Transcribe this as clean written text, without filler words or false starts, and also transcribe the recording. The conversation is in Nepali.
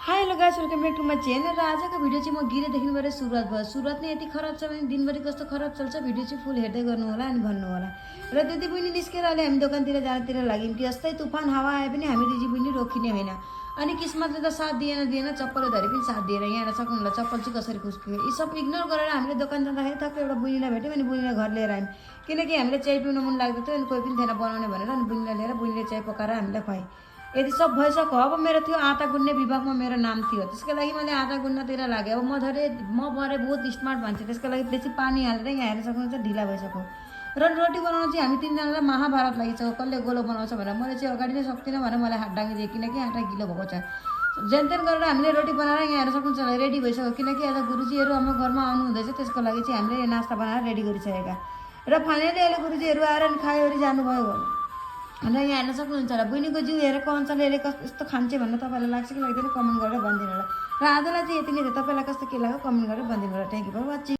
High hello guys welcome back to my channel र आजको भिडियो चाहिँ म गिरेदेखिबाट सुरुवात भयो। सुरुवात नै यति खराब छ भने दिनभरि कस्तो खराब चल्छ भिडियो चाहिँ फुल हेर्दै गर्नु होला अनि भन्नु होला। र त्यति पनि निस्केर अहिले हामी दोकानतिर जाँतिर लाग्यौँ कि जस्तै तुफान हावा आए पनि हामी दिदी पनि रोकिने होइन। अनि किस्मतले त साथ दिएन चप्पल धरि पनि साथ दिएर यहाँ हेर्न सक्नुहुन्न चप्पल चाहिँ कसरी खुस्कियो। यी सब इग्नोर गरेर हामीले दोकान जाँदाखेरि ठक्क एउटा बुनीलाई भेट्यौँ अनि बुनीलाई घर लिएर आयौँ किनकि हामीले चाय पिउन मन लाग्दो थियो अनि कोही पनि थिएन बनाउने भनेर अनि बुनीलाई लिएर बुनीले चाय पकाएर हामीलाई खुवाएँ। यदि सब भइसक्यो अब मेरो थियो आँटा गुन्ने विभागमा मेरो नाम थियो त्यसको लागि मैले आँटा गुन्नतिर लागेँ। अब म भरे बहुत स्मार्ट मान्छे त्यसको लागि बेसी पानी हालेर यहाँ हेर्न सक्नुहुन्छ ढिला भइसक्यो। र रोटी बनाउन चाहिँ हामी तिनजनालाई महाभारत लागिसक्यो कसले गोलो बनाउँछ भनेर मैले चाहिँ अगाडि नै सक्दिनँ भनेर मलाई हात डाङ्गिदिएँ किनकि आँटा गिलो भएको छ। जेनतेन गरेर हामीले रोटी बनाएर यहाँ हेर्न सक्नुहुन्छ रेडी भइसक्यो किनकि आज गुरुजीहरू हाम्रो घरमा आउनु हुँदैछ त्यसको लागि चाहिँ हामीले नास्ता बनाएर रेडी गरिसकेका। र फाइनली अहिले गुरुजीहरू आएर अनि खायोरी जानुभयो र यहाँ हेर्न सक्नुहुन्छ र बहिनीको जिउ हेरेको अनुसारले कस्तो खान्छ भन्ने तपाईँलाई लाग्छ कि लाग्दैन कमेन्ट गरेर भनिदिनु होला। र आजलाई चाहिँ यति नै थियो। तपाईँलाई कस्तो के लाग्यो कमेन्ट गरेर भनिदिनु होला। Thank you for watching.